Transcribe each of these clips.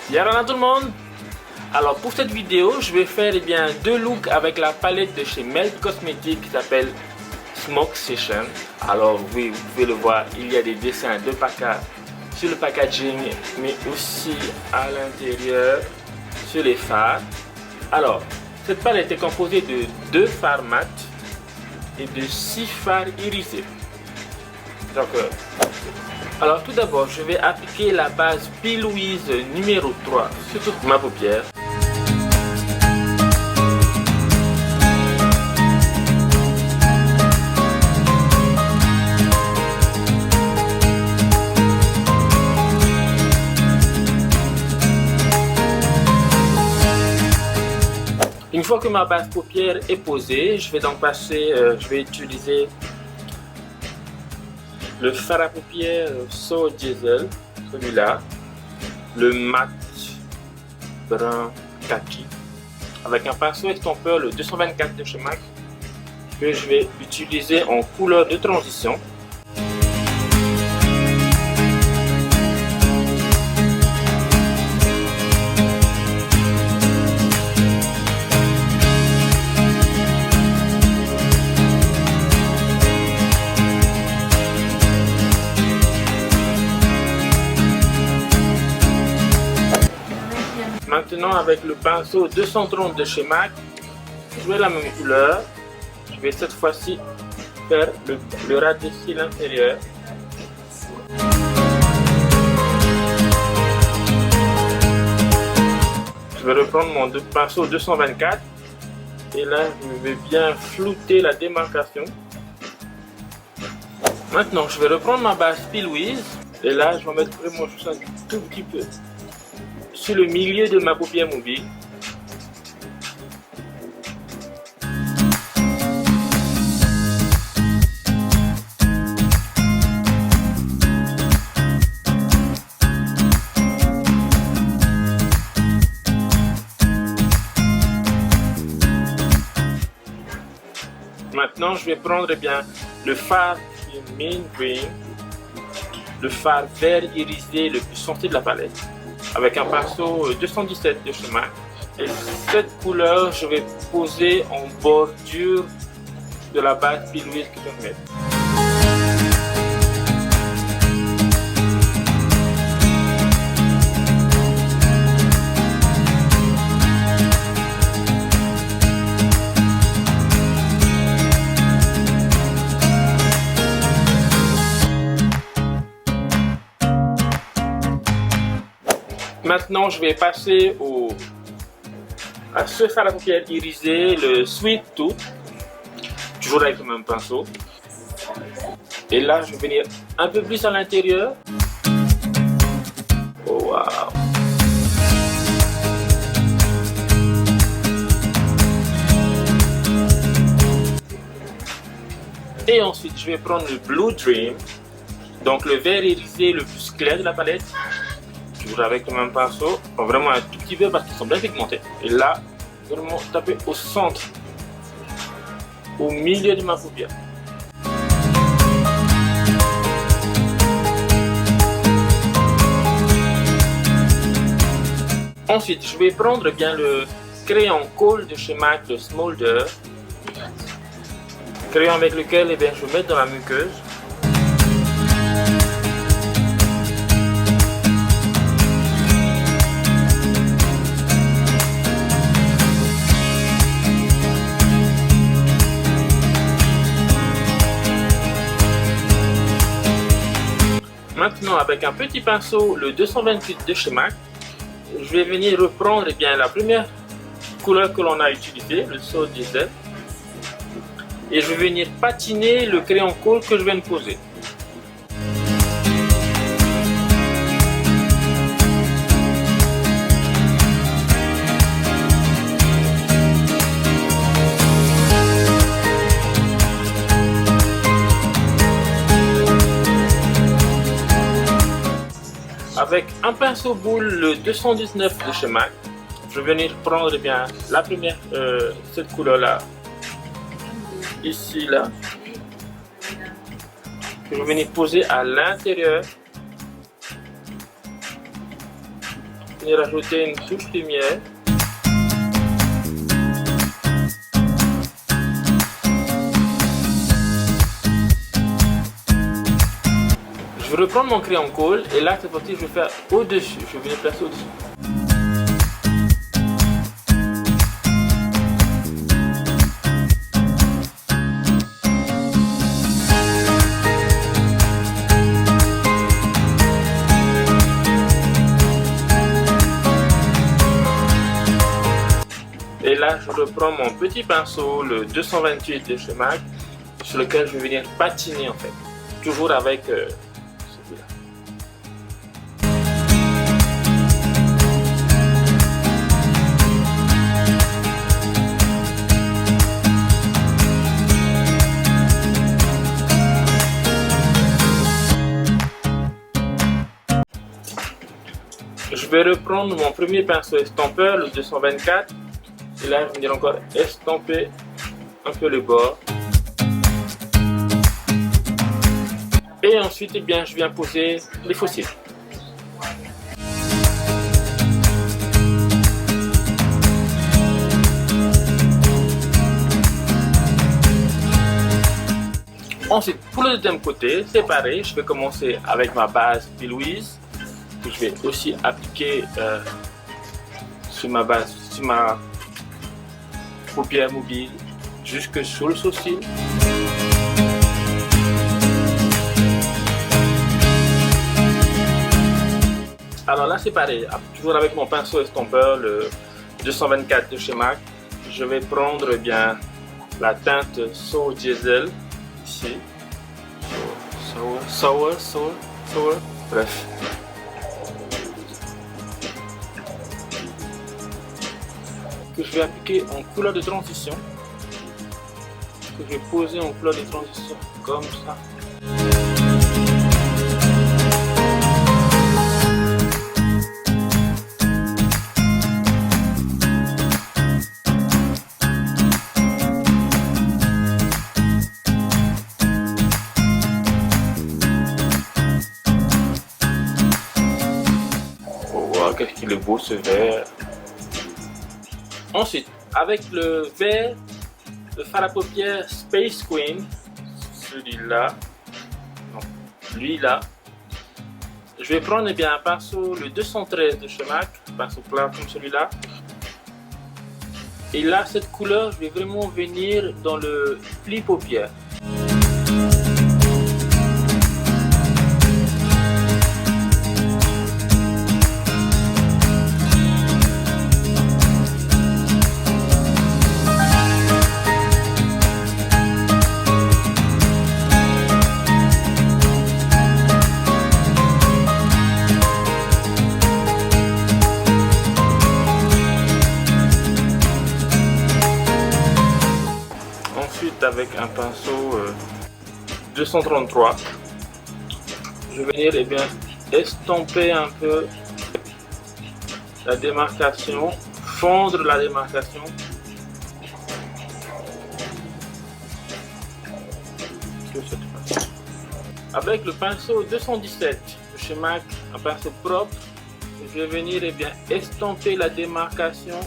Y'a tout le monde. Alors pour cette vidéo, je vais faire deux looks avec la palette de chez Melt Cosmetics qui s'appelle Smoke Session. Alors vous pouvez le voir, il y a des dessins de Paca sur le packaging, mais aussi à l'intérieur sur les fards. Alors cette palette est composée de 2 fards mat et de 6 fards irisés. Donc, alors tout d'abord, je vais appliquer la base P. Louise numéro 3 sur toute ma paupière. Une fois que ma base paupière est posée, je vais donc passer, je vais utiliser le fard à paupières So Diesel, celui-là, le mat brun kaki, avec un pinceau estompeur, le 224 de chez MAC, que je vais utiliser en couleur de transition. Maintenant, avec le pinceau 230 de chez MAC, je vais la même couleur. Je vais cette fois-ci faire le ras de cils inférieur. Je vais reprendre mon pinceau 224 et là, je vais bien flouter la démarcation. Maintenant, je vais reprendre ma base P. Louise et là, je vais mettre vraiment juste un tout petit peu sur le milieu de ma paupière mobile. Maintenant, je vais prendre le fard Main Green, le fard vert irisé le plus foncé de la palette, avec un pinceau 217 de chez MAC. Et cette couleur, je vais poser en bordure de la base P. Louise que je vais mettre. Maintenant, je vais passer à ce fard à paupières irisé, le Sweet Tooth, toujours avec le même pinceau. Et là, je vais venir un peu plus à l'intérieur. Oh, wow! Et ensuite, je vais prendre le Blue Dream, donc le vert irisé le plus clair de la palette. Toujours avec le même pinceau, vraiment un tout petit peu parce qu'ils sont bien pigmentés. Et là, vraiment taper au centre, au milieu de ma paupière. Ensuite, je vais prendre le crayon colle de chez MAC, le Smolder, crayon avec lequel je vais mettre dans la muqueuse. Maintenant, avec un petit pinceau, le 228 de chez MAC, je vais venir reprendre la première couleur que l'on a utilisée, le So Diesel, et je vais venir patiner le crayon colle que je viens de poser. Avec un pinceau boule, le 219 de chez MAC, je vais venir prendre la première, cette couleur là, ici là, que je vais venir poser à l'intérieur venir ajouter une touche de miel. Je vais reprendre mon crayon colle et là cette fois-ci je vais faire au-dessus. Je vais venir placer au-dessus. Et là, je reprends mon petit pinceau, le 228 de chez MAC, sur lequel je vais venir patiner en fait. Toujours avec celui-là. Je vais reprendre mon premier pinceau estompeur, le 224. Et là, je vais venir encore estomper un peu le bord. Et ensuite, eh bien, je viens poser les fossiles. Ensuite, pour le deuxième côté, c'est pareil. Je vais commencer avec ma base P. Louise, que je vais aussi appliquer sur ma base, sur ma paupière mobile jusque sous le sourcil. Alors là c'est pareil, toujours avec mon pinceau estompeur, le 224 de chez MAC, je vais prendre bien la teinte Sour Diesel ici, sour, bref. Que je vais appliquer en couleur de transition, que je vais poser en couleur de transition comme ça. Oh wow, qu'est-ce qu'il est beau ce vert! Ensuite, avec le vert, le fard à paupières Space Queen, celui-là, non, lui-là, je vais prendre eh bien, un pinceau, le 213 de chez MAC, un pinceau plat comme celui-là. Et là, cette couleur, je vais vraiment venir dans le pli paupière. Avec un pinceau 233, je vais venir eh bien, estomper un peu la démarcation, fondre la démarcation. Avec le pinceau 217 de chez MAC, un pinceau propre, je vais venir eh bien, estomper la démarcation.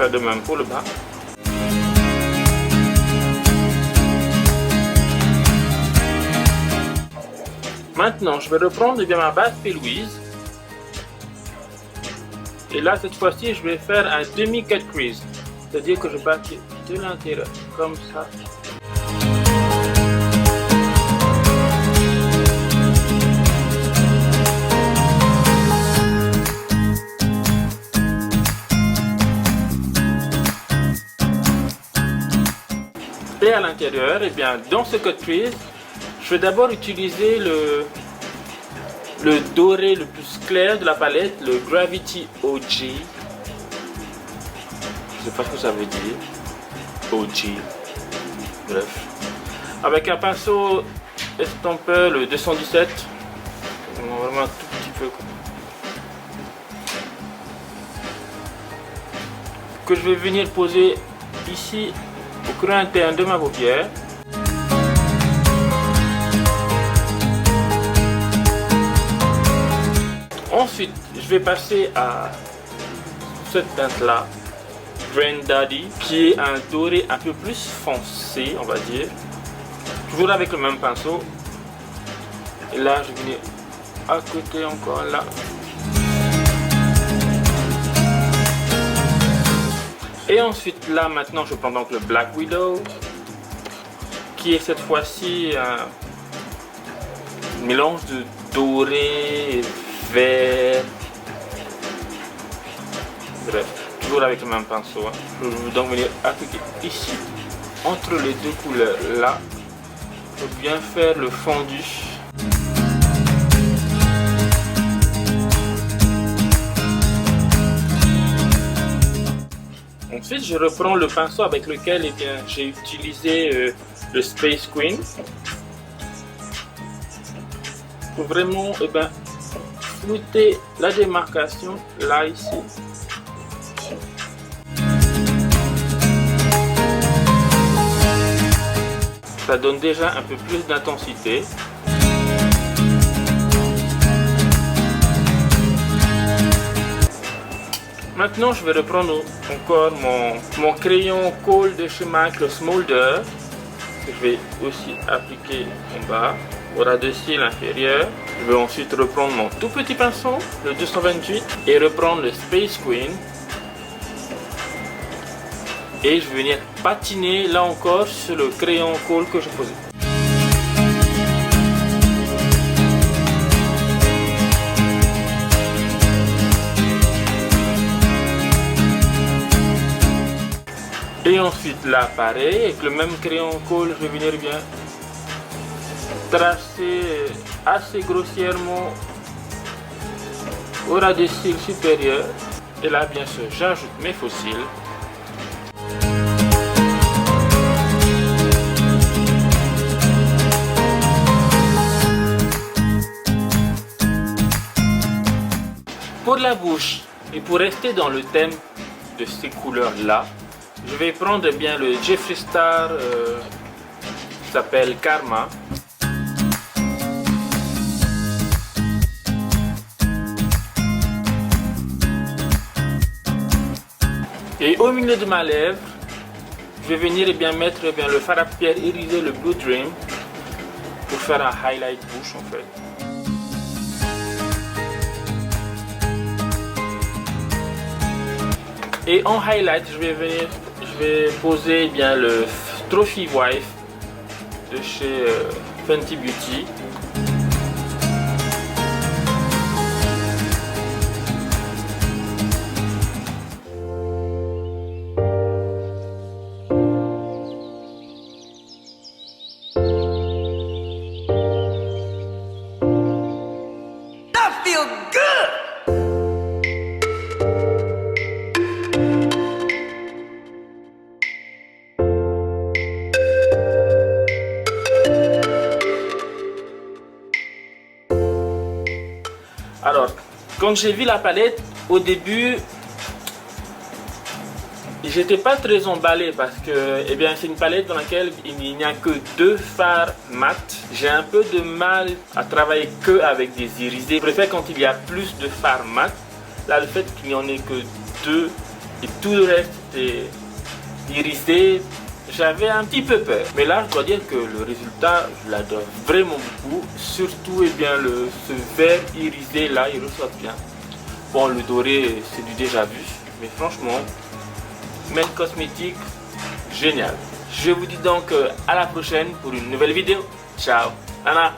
De même pour le bas. Maintenant, je vais reprendre bien ma base P. Louise. Et là, cette fois-ci, je vais faire un demi-cut crease. C'est-à-dire que je bâtis de l'intérieur, comme ça. Et à l'intérieur, et bien dans ce cut crease, je vais d'abord utiliser le doré le plus clair de la palette, le Gravity OG. Je sais pas ce que ça veut dire. OG. Bref. Avec un pinceau estompeur, le 217. Vraiment un tout petit peu. Que je vais venir poser ici au creux interne de ma paupière. Ensuite, je vais passer à cette teinte là, Grand Daddy, qui est un doré un peu plus foncé, on va dire. Toujours avec le même pinceau. Et là, je vais venir à côté encore là. Et ensuite là, maintenant, je prends donc le Black Widow, qui est cette fois-ci un mélange de doré, vert. Bref, toujours avec le même pinceau. Hein. Je vais donc venir appliquer ici, entre les deux couleurs là, pour bien faire le fondu. Ensuite, je reprends le pinceau avec lequel j'ai utilisé le Space Queen pour vraiment flouter la démarcation là ici. Ça donne déjà un peu plus d'intensité. Maintenant, je vais reprendre encore mon crayon colle de chez MAC, le Smolder, que je vais aussi appliquer en bas, au ras-de-cils l'inférieur. Je vais ensuite reprendre mon tout petit pinceau, le 228, et reprendre le Space Queen. Et je vais venir patiner là encore sur le crayon colle que j'ai posé. Et ensuite là pareil, avec le même crayon colle, je vais venir bien tracer assez grossièrement au ras des cils supérieurs. Et là bien sûr j'ajoute mes faux cils. Pour la bouche et pour rester dans le thème de ces couleurs là, je vais prendre bien le Jeffree Star qui s'appelle Karma. Et au milieu de ma lèvre, je vais venir mettre le fard à paupières irisé, le Blue Dream, pour faire un highlight bouche en fait. Et en highlight, je vais poser le Trophy Wife de chez Fenty Beauty. That feel good. Alors, quand j'ai vu la palette, au début, j'étais pas très emballé parce que c'est une palette dans laquelle il n'y a que 2 fards mat. J'ai un peu de mal à travailler que avec des irisés. Je préfère quand il y a plus de fards mat. Là, le fait qu'il n'y en ait que 2 et tout le reste est irisé, j'avais un petit peu peur. Mais là, je dois dire que le résultat, je l'adore vraiment beaucoup. Surtout, ce vert irisé là, il ressort bien. Bon, le doré, c'est du déjà vu. Mais franchement, Melt Cosmetics, génial. Je vous dis donc à la prochaine pour une nouvelle vidéo. Ciao, Anna.